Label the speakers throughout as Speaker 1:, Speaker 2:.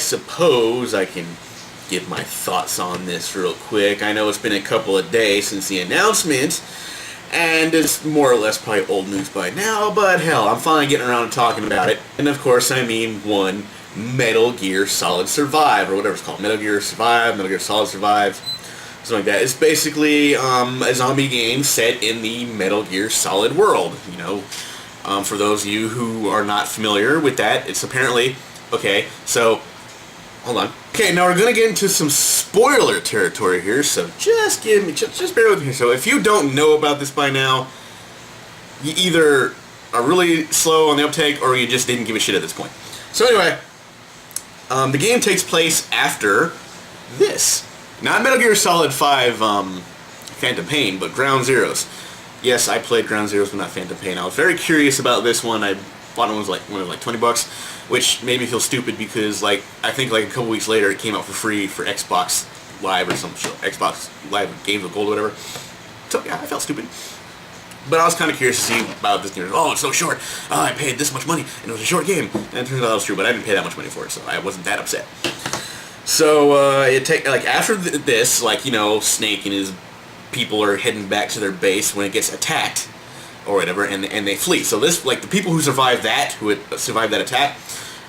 Speaker 1: suppose I can give my thoughts on this real quick. I know it's been a couple of days since the announcement, and it's more or less probably old news by now, but hell, I'm finally getting around to talking about it. And of course, I mean one Metal Gear Solid Survive, or whatever it's called. Metal Gear Survive, Metal Gear Solid Survive, something like that. It's basically a zombie game set in the Metal Gear Solid world, you know. For those of you who are not familiar with that, it's apparently... Okay, so... Hold on. Okay, now we're going to get into some spoiler territory here, so just bear with me. So if you don't know about this by now, you either are really slow on the uptake, or you just didn't give a shit at this point. So anyway, the game takes place after this. Not Metal Gear Solid 5 Phantom Pain, but Ground Zeroes. Yes, I played Ground Zeroes, but not Phantom Pain. I was very curious about this one. I bought it when it was like $20, which made me feel stupid because, like, I think like a couple weeks later it came out for free for Xbox Live or some shit. Xbox Live Games with Gold or whatever. So yeah, I felt stupid. But I was kind of curious to see about this game. Oh, it's so short. Oh, I paid this much money, and it was a short game. And it turns out that was true, but I didn't pay that much money for it, so I wasn't that upset. So after this, like, you know, Snake and his people are heading back to their base when it gets attacked or whatever, and they flee. So this, like, the people who survived that attack,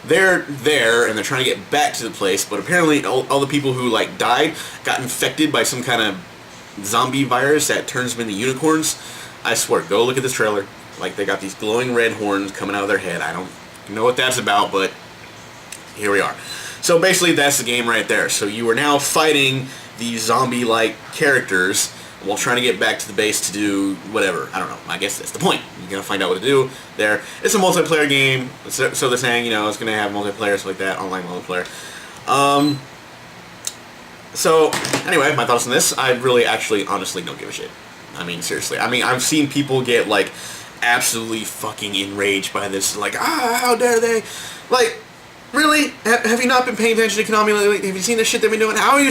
Speaker 1: they're there and they're trying to get back to the place, but apparently all the people who, like, died got infected by some kind of zombie virus that turns them into unicorns. I swear, go look at this trailer. Like, they got these glowing red horns coming out of their head. I don't know what that's about, but here we are. So basically that's the game right there. So you are now fighting these zombie-like characters while trying to get back to the base to do whatever. I don't know. I guess that's the point. You're going to find out what to do there. It's a multiplayer game, so they're saying, you know, it's going to have multiplayer, stuff like that, online multiplayer. So, anyway, my thoughts on this. I really, actually, honestly don't give a shit. I mean, seriously. I mean, I've seen people get, like, absolutely fucking enraged by this. Like, how dare they? Like, really? Have you not been paying attention to Konami lately? Have you seen the shit they've been doing? How am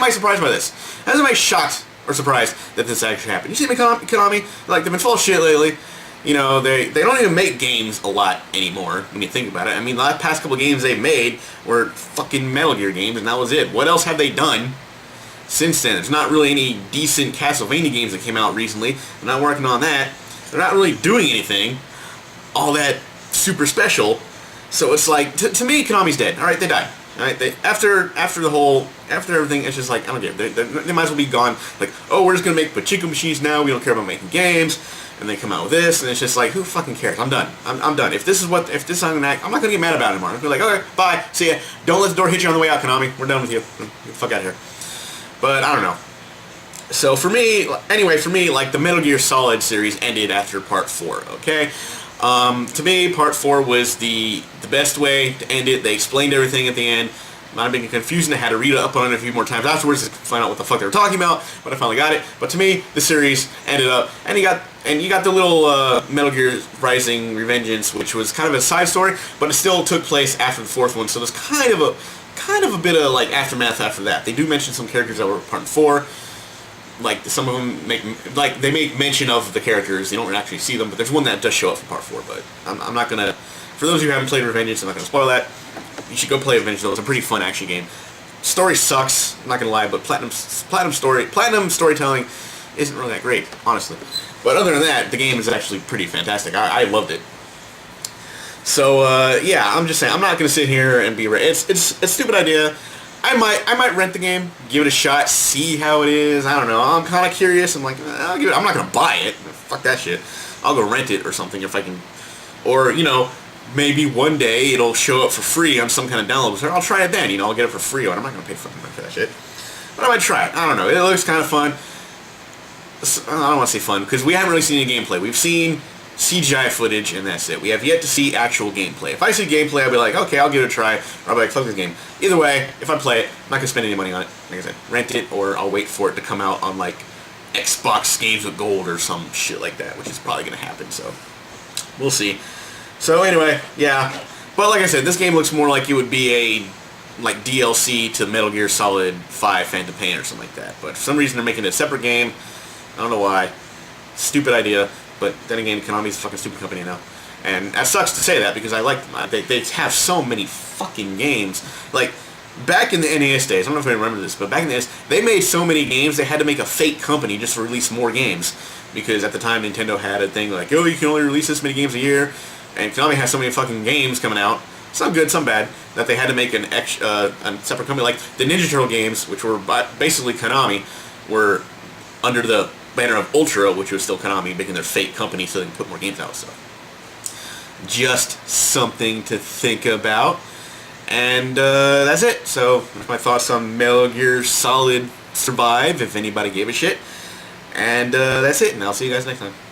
Speaker 1: I surprised by this? How am I shocked or surprised that this actually happened? You see Konami? Like, they've been full of shit lately. You know, they don't even make games a lot anymore, when you think about it. I mean, the past couple of games they've made were fucking Metal Gear games, and that was it. What else have they done since then? There's not really any decent Castlevania games that came out recently. They're not working on that. They're not really doing anything all that super special. So it's like, to me, Konami's dead. Alright, they died. Alright, after everything, it's just like, I don't care. They might as well be gone. Like, oh, we're just going to make pachinko machines now. We don't care about making games. And they come out with this, and it's just like, who fucking cares? I'm done. I'm done. If this is I'm gonna act, I'm not gonna get mad about it anymore. I'm gonna be like, okay, bye, see ya. Don't let the door hit you on the way out, Konami. We're done with you. Get the fuck out of here. But I don't know. So for me, like, the Metal Gear Solid series ended after Part 4. Okay. To me, Part 4 was the best way to end it. They explained everything at the end. Might have been confusing. I had to read up on it a few more times afterwards to find out what the fuck they were talking about, but I finally got it. But to me, the series ended up, and you got the little Metal Gear Rising Revengeance, which was kind of a side story, but it still took place after the fourth one. So there's kind of a bit of, like, aftermath after that. They do mention some characters that were Part 4. Like, some of them they make mention of the characters. You don't actually see them, but there's one that does show up from Part 4. But I'm not gonna. For those of you who haven't played Revengeance, I'm not gonna spoil that. You should go play Revengeance, though. It's a pretty fun action game. Story sucks, I'm not gonna lie, but platinum storytelling isn't really that great, honestly. But other than that, the game is actually pretty fantastic. I loved it. So yeah, I'm just saying, I'm not gonna sit here and be. It's a stupid idea. I might rent the game, give it a shot, see how it is. I don't know. I'm kind of curious. I'm like, I'll give it. I'm not gonna buy it. Fuck that shit. I'll go rent it or something if I can, or, you know, maybe one day it'll show up for free on some kind of download. So I'll try it then. You know, I'll get it for free. I'm not gonna pay fucking money for that shit. But I might try it. I don't know. It looks kind of fun. I don't want to say fun because we haven't really seen any gameplay. We've seen CGI footage, and that's it. We have yet to see actual gameplay. If I see gameplay, I'll be like, okay, I'll give it a try. Or I'll be like, fuck this game. Either way, if I play it, I'm not going to spend any money on it. Like I said, rent it, or I'll wait for it to come out on, like, Xbox Games with Gold or some shit like that, which is probably going to happen, so we'll see. So anyway, yeah. But like I said, this game looks more like it would be a, like, DLC to Metal Gear Solid 5 Phantom Pain or something like that. But for some reason, they're making it a separate game. I don't know why. Stupid idea. But then again, Konami's a fucking stupid company now. And that sucks to say that because I like them. They have so many fucking games. Like, back in the NES days, I don't know if you remember this, but back in the NES, they made so many games they had to make a fake company just to release more games. Because at the time, Nintendo had a thing like, oh, you can only release this many games a year, and Konami has so many fucking games coming out, some good, some bad, that they had to make a separate company. Like the Ninja Turtle games, which were basically Konami, were under the banner of Ultra, which was still Konami, making their fake company so they can put more games out. So, just something to think about. And that's it. So, that's my thoughts on Metal Gear Solid Survive, if anybody gave a shit. And that's it, and I'll see you guys next time.